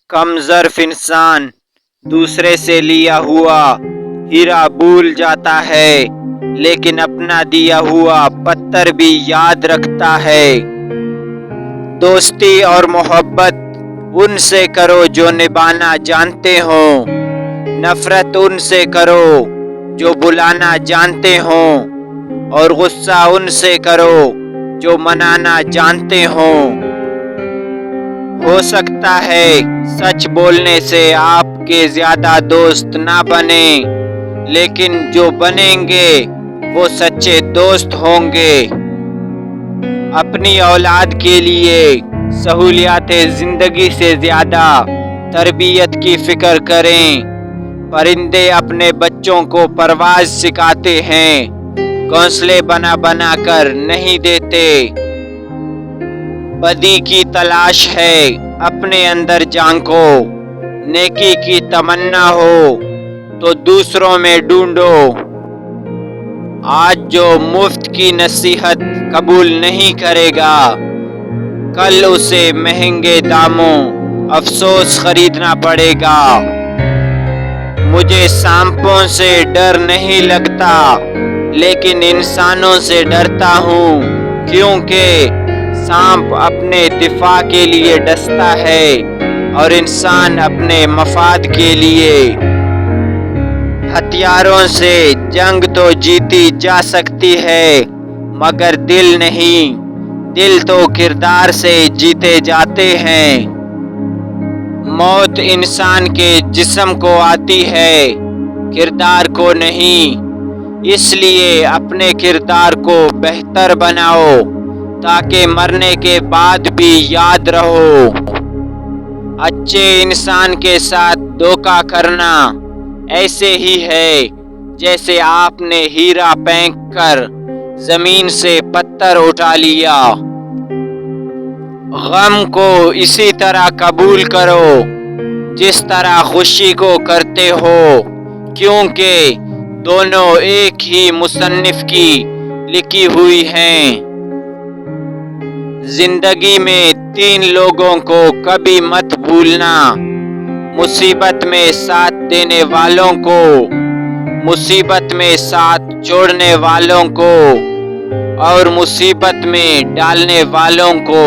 کم ظرف انسان دوسرے سے لیا ہوا ہیرا بھول جاتا ہے، لیکن اپنا دیا ہوا پتھر بھی یاد رکھتا ہے۔ دوستی اور محبت ان سے کرو جو نبھانا جانتے ہوں، نفرت ان سے کرو جو بلانا جانتے ہوں، اور غصہ ان سے کرو جو منانا جانتے ہوں۔ ہو سکتا ہے سچ بولنے سے آپ کے زیادہ دوست نہ بنیں، لیکن جو بنیں گے وہ سچے دوست ہوں گے۔ اپنی اولاد کے لیے سہولیات زندگی سے زیادہ تربیت کی فکر کریں۔ پرندے اپنے بچوں کو پرواز سکھاتے ہیں، گھونسلے بنا بنا کر نہیں دیتے۔ بدی کی تلاش ہے اپنے اندر جھانکو، نیکی کی تمنا ہو تو دوسروں میں ڈھونڈو۔ آج جو مفت کی نصیحت قبول نہیں کرے گا، کل اسے مہنگے داموں افسوس خریدنا پڑے گا۔ مجھے سانپوں سے ڈر نہیں لگتا، لیکن انسانوں سے ڈرتا ہوں، کیونکہ سانپ اپنے دفاع کے لیے ڈستا ہے اور انسان اپنے مفاد کے لیے۔ ہتھیاروں سے جنگ تو جیتی جا سکتی ہے، مگر دل نہیں، دل تو کردار سے جیتے جاتے ہیں۔ موت انسان کے جسم کو آتی ہے، کردار کو نہیں، اس لیے اپنے کردار کو بہتر بناؤ تاکہ مرنے کے بعد بھی یاد رہو۔ اچھے انسان کے ساتھ دھوکہ کرنا ایسے ہی ہے جیسے آپ نے ہیرا پھینک کر زمین سے پتھر اٹھا لیا۔ غم کو اسی طرح قبول کرو جس طرح خوشی کو کرتے ہو، کیونکہ دونوں ایک ہی مصنف کی لکھی ہوئی ہیں۔ زندگی میں 3 لوگوں کو کبھی مت بھولنا: مصیبت میں ساتھ دینے والوں کو، مصیبت میں ساتھ چھوڑنے والوں کو، اور مصیبت میں ڈالنے والوں کو۔